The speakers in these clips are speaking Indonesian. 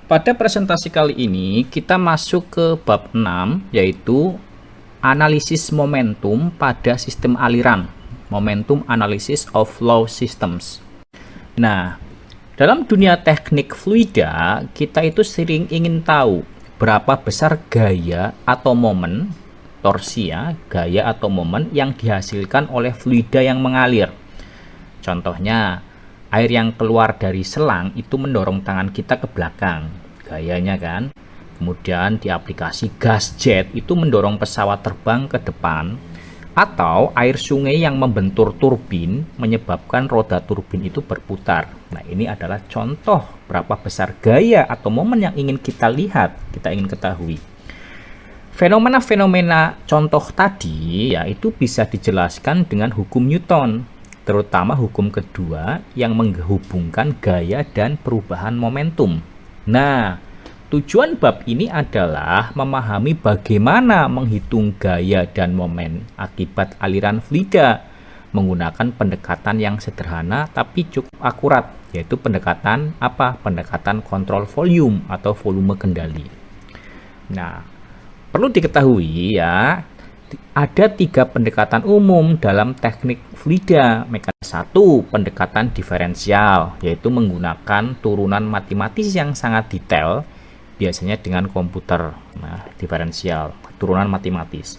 Pada presentasi kali ini kita masuk ke bab 6, yaitu analisis momentum pada sistem aliran. Momentum analysis of flow systems. Nah, dalam dunia teknik fluida, kita itu sering ingin tahu berapa besar gaya atau momen, torsi ya, gaya atau momen yang dihasilkan oleh fluida yang mengalir. Contohnya, air yang keluar dari selang itu mendorong tangan kita ke belakang, gayanya kan. Kemudian di aplikasi gas jet itu mendorong pesawat terbang ke depan. Atau air sungai yang membentur turbin menyebabkan roda turbin itu berputar. Nah, ini adalah contoh berapa besar gaya atau momen yang ingin kita lihat, kita ingin ketahui. Fenomena-fenomena contoh tadi ya itu bisa dijelaskan dengan hukum Newton, terutama hukum kedua yang menghubungkan gaya dan perubahan momentum. Nah, tujuan bab ini adalah memahami bagaimana menghitung gaya dan momen akibat aliran fluida menggunakan pendekatan yang sederhana tapi cukup akurat, yaitu pendekatan apa? Pendekatan kontrol volume atau volume kendali. Nah, perlu diketahui ya, ada 3 pendekatan umum dalam teknik fluida mekanika. 1, pendekatan diferensial, yaitu menggunakan turunan matematis yang sangat detail, biasanya dengan komputer. Nah, diferensial, turunan matematis.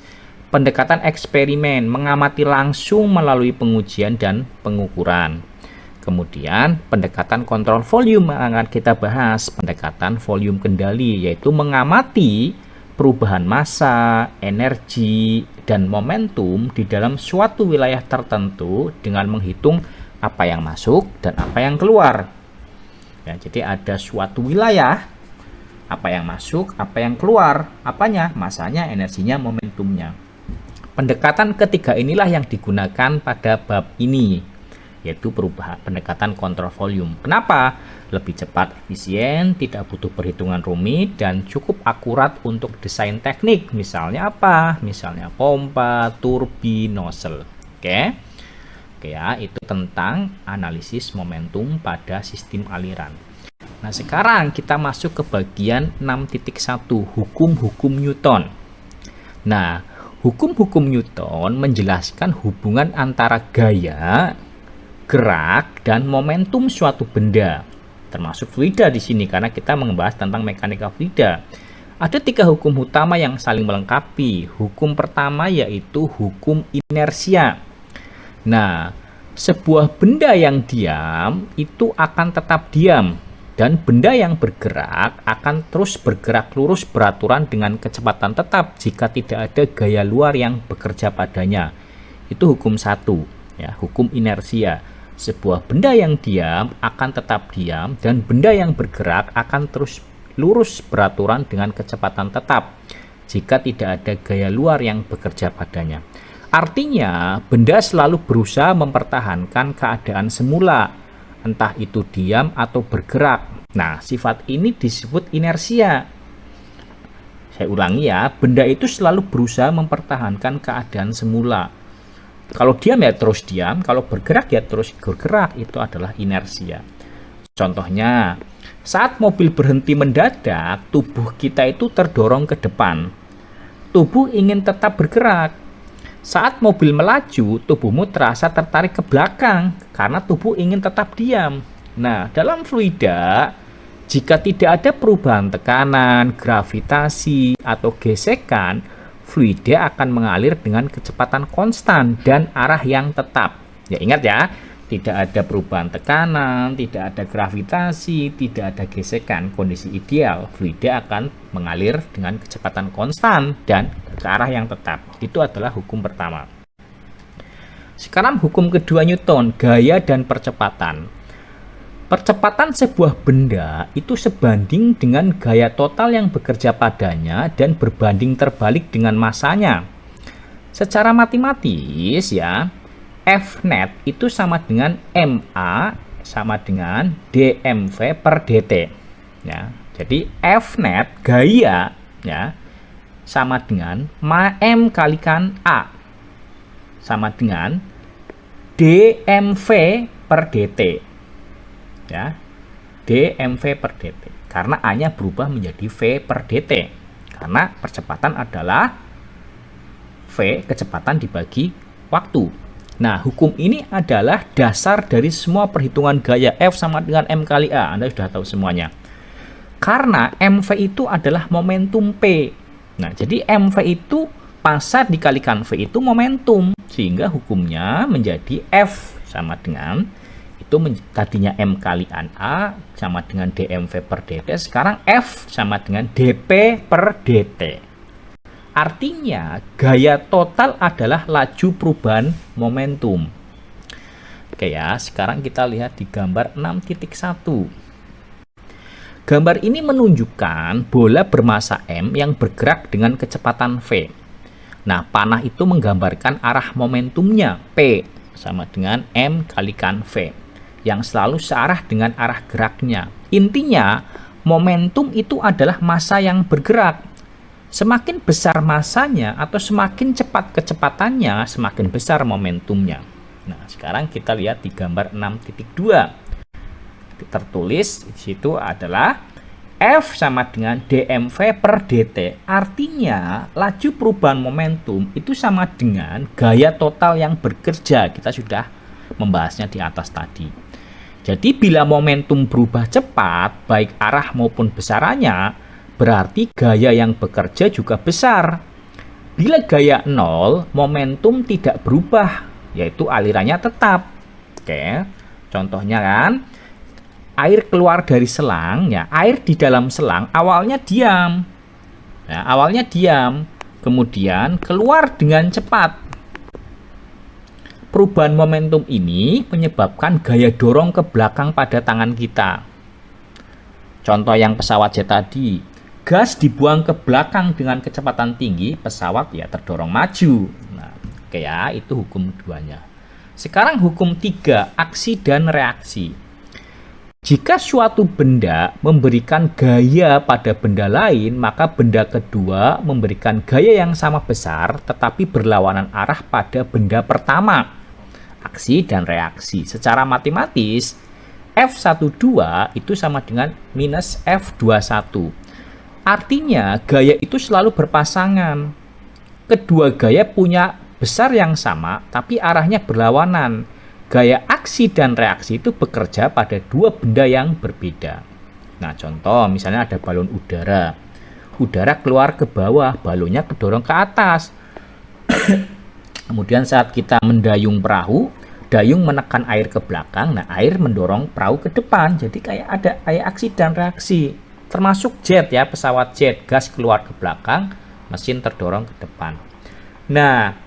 Pendekatan eksperimen, mengamati langsung melalui pengujian dan pengukuran. Kemudian, pendekatan kontrol volume yang akan kita bahas, pendekatan volume kendali, yaitu mengamati perubahan massa, energi, dan momentum di dalam suatu wilayah tertentu dengan menghitung apa yang masuk dan apa yang keluar. Ya, jadi ada suatu wilayah, apa yang masuk, apa yang keluar, apanya, massanya, energinya, momentumnya. Pendekatan ketiga inilah yang digunakan pada bab ini, yaitu perubahan pendekatan kontrol volume. Kenapa? Lebih cepat, efisien, tidak butuh perhitungan rumit, dan cukup akurat untuk desain teknik. Misalnya apa? Misalnya pompa, turbin, nozzle. Oke ya, itu tentang analisis momentum pada sistem aliran. Nah, sekarang kita masuk ke bagian 6.1, hukum-hukum Newton. Nah, hukum-hukum Newton menjelaskan hubungan antara gaya, gerak, dan momentum suatu benda, termasuk fluida di sini karena kita membahas tentang mekanika fluida. Ada 3 hukum utama yang saling melengkapi. Hukum pertama yaitu hukum inersia. Nah, sebuah benda yang diam itu akan tetap diam, dan benda yang bergerak akan terus bergerak lurus beraturan dengan kecepatan tetap jika tidak ada gaya luar yang bekerja padanya. Itu hukum 1 ya, hukum inersia. Sebuah benda yang diam akan tetap diam, dan benda yang bergerak akan terus lurus beraturan dengan kecepatan tetap jika tidak ada gaya luar yang bekerja padanya. Artinya, benda selalu berusaha mempertahankan keadaan semula, entah itu diam atau bergerak. Nah, sifat ini disebut inersia. Saya ulangi ya, benda itu selalu berusaha mempertahankan keadaan semula. Kalau diam ya terus diam, kalau bergerak ya terus bergerak, itu adalah inersia. Contohnya, saat mobil berhenti mendadak, tubuh kita itu terdorong ke depan. Tubuh ingin tetap bergerak. Saat mobil melaju, tubuhmu terasa tertarik ke belakang karena tubuh ingin tetap diam. Nah, dalam fluida, jika tidak ada perubahan tekanan, gravitasi, atau gesekan, fluida akan mengalir dengan kecepatan konstan dan arah yang tetap. Ya, ingat ya, tidak ada perubahan tekanan, tidak ada gravitasi, tidak ada gesekan. Kondisi ideal, fluida akan mengalir dengan kecepatan konstan dan ke arah yang tetap. Itu adalah hukum pertama. Sekarang hukum kedua Newton, gaya dan percepatan. Percepatan sebuah benda itu sebanding dengan gaya total yang bekerja padanya dan berbanding terbalik dengan massanya. Secara matematis ya, F net itu sama dengan MA sama dengan dmv per dt. Ya, jadi F net gaya ya sama dengan M kalikan A sama dengan dmv per dt. Ya. dmv per dt. Karena A-nya berubah menjadi V per dt. Karena percepatan adalah V, kecepatan dibagi waktu. Nah, hukum ini adalah dasar dari semua perhitungan gaya. F sama dengan M kali A. Anda sudah tahu semuanya. Karena MV itu adalah momentum P. Nah, jadi MV itu massa dikalikan V itu momentum. Sehingga hukumnya menjadi F sama dengan, itu tadinya M kali A sama dengan dmv per dt. Sekarang F sama dengan dp per dt. Artinya gaya total adalah laju perubahan momentum. Oke ya, sekarang kita lihat di gambar 6.1. Gambar ini menunjukkan bola bermassa M yang bergerak dengan kecepatan V. Nah, panah itu menggambarkan arah momentumnya P sama dengan M kalikan V, yang selalu searah dengan arah geraknya. Intinya, momentum itu adalah massa yang bergerak. Semakin besar massanya atau semakin cepat kecepatannya, semakin besar momentumnya. Nah, sekarang kita lihat di gambar 6.2. Tertulis di situ adalah F sama dengan dmv per dt. Artinya, laju perubahan momentum itu sama dengan gaya total yang bekerja. Kita sudah membahasnya di atas tadi. Jadi, bila momentum berubah cepat, baik arah maupun besarannya, berarti gaya yang bekerja juga besar. Bila gaya 0, momentum tidak berubah, yaitu alirannya tetap. Oke, contohnya kan, air keluar dari selang, ya, air di dalam selang awalnya diam. Ya, awalnya diam, kemudian keluar dengan cepat. Perubahan momentum ini menyebabkan gaya dorong ke belakang pada tangan kita. Contoh yang pesawat jet tadi, gas dibuang ke belakang dengan kecepatan tinggi, pesawat ya terdorong maju. Nah, oke ya, itu hukum keduanya. Sekarang hukum 3, aksi dan reaksi. Jika suatu benda memberikan gaya pada benda lain, maka benda kedua memberikan gaya yang sama besar tetapi berlawanan arah pada benda pertama. Aksi dan reaksi. Secara matematis, F12 itu sama dengan minus F21. Artinya, gaya itu selalu berpasangan. Kedua gaya punya besar yang sama, tapi arahnya berlawanan. Gaya aksi dan reaksi itu bekerja pada dua benda yang berbeda. Nah, contoh misalnya ada balon udara. Udara keluar ke bawah, balonnya kedorong ke atas. Kemudian saat kita mendayung perahu, dayung menekan air ke belakang, nah air mendorong perahu ke depan. Jadi kayak ada aksi dan reaksi. Termasuk jet ya, pesawat jet, gas keluar ke belakang, mesin terdorong ke depan. Nah,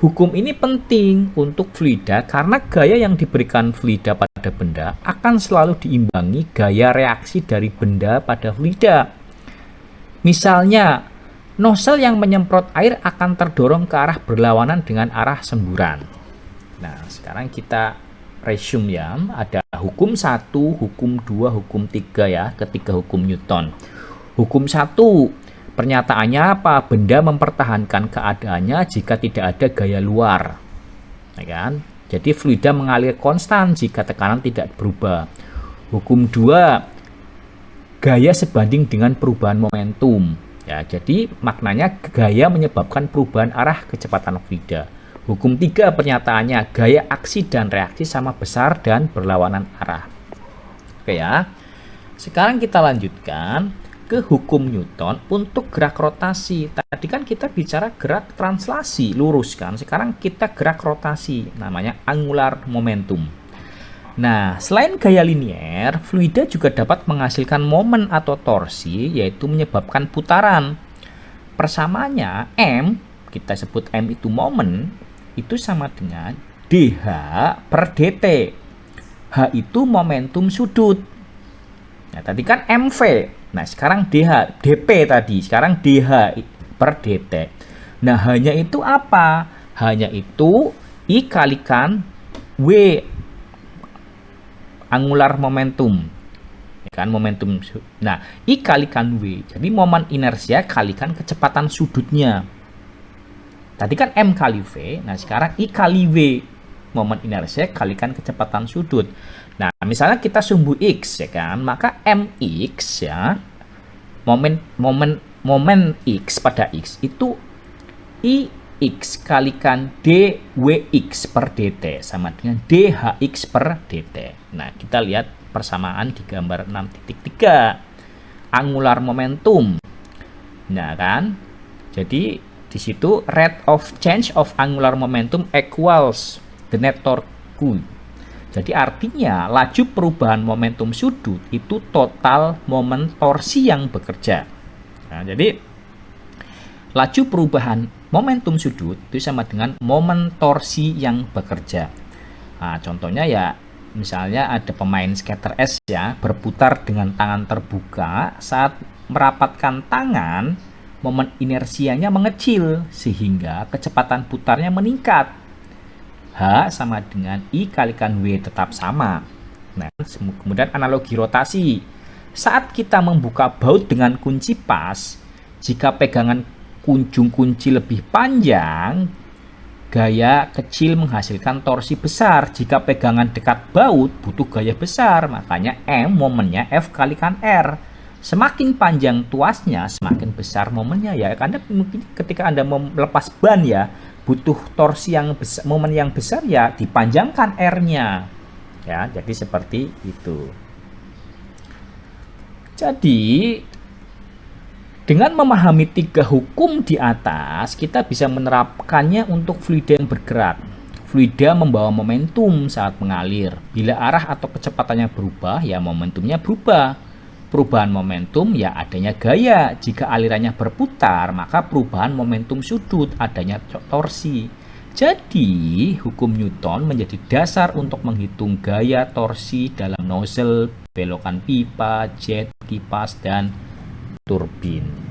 hukum ini penting untuk fluida karena gaya yang diberikan fluida pada benda akan selalu diimbangi gaya reaksi dari benda pada fluida. Misalnya, nozzle yang menyemprot air akan terdorong ke arah berlawanan dengan arah semburan. Nah, sekarang kita resume ya. Ada hukum 1, hukum 2, hukum 3 ya, ketiga hukum Newton. Hukum 1, pernyataannya apa? Benda mempertahankan keadaannya jika tidak ada gaya luar. Ya kan? Jadi fluida mengalir konstan jika tekanan tidak berubah. Hukum 2, gaya sebanding dengan perubahan momentum. Ya, jadi maknanya gaya menyebabkan perubahan arah kecepatan fluida. Hukum 3 pernyataannya gaya aksi dan reaksi sama besar dan berlawanan arah. Oke ya. Sekarang kita lanjutkan ke hukum Newton untuk gerak rotasi. Tadi kan kita bicara gerak translasi, lurus kan. Sekarang kita gerak rotasi, namanya angular momentum. Nah, selain gaya linier, fluida juga dapat menghasilkan momen atau torsi, yaitu menyebabkan putaran. Persamaannya M, kita sebut M itu momen, itu sama dengan dH per dt. H itu momentum sudut. Nah, tadi kan MV. Nah, sekarang dH, dP tadi, sekarang dH per dt. Nah, hanya itu apa? Hanya itu I kalikan W, angular momentum. Ya kan, momentum. Nah, I kalikan W. Jadi momen inersia kalikan kecepatan sudutnya. Tadi kan M kali V. Nah, sekarang I kali W. Momen inersia kalikan kecepatan sudut. Nah, misalnya kita sumbu X ya kan, maka mx ya, momen X pada X itu Ix kalikan dWx per dt sama dengan dHx per dt. Nah, kita lihat persamaan di gambar 6.3. Angular momentum. Nah, kan? Jadi di situ rate of change of angular momentum equals the net torque. Jadi artinya laju perubahan momentum sudut itu total momen torsi yang bekerja. Nah, jadi laju perubahan momentum sudut itu sama dengan momen torsi yang bekerja. Nah, contohnya ya misalnya ada pemain skater es ya berputar dengan tangan terbuka, saat merapatkan tangan momen inersianya mengecil sehingga kecepatan putarnya meningkat. H sama dengan I kalikan W tetap sama. Nah, kemudian analogi rotasi. Saat kita membuka baut dengan kunci pas, jika pegangan kunjung kunci lebih panjang, gaya kecil menghasilkan torsi besar. Jika pegangan dekat baut, butuh gaya besar. Makanya M momennya F kalikan R. Semakin panjang tuasnya, semakin besar momennya ya. Karena mungkin ketika Anda melepas ban ya, butuh torsi yang besar, momen yang besar ya, dipanjangkan R-nya. Ya, jadi seperti itu. Jadi dengan memahami 3 hukum di atas, kita bisa menerapkannya untuk fluida yang bergerak. Fluida membawa momentum saat mengalir. Bila arah atau kecepatannya berubah, ya momentumnya berubah. Perubahan momentum, ya adanya gaya. Jika alirannya berputar, maka perubahan momentum sudut, adanya torsi. Jadi, hukum Newton menjadi dasar untuk menghitung gaya torsi dalam nozzle, belokan pipa, jet, kipas, dan turbin.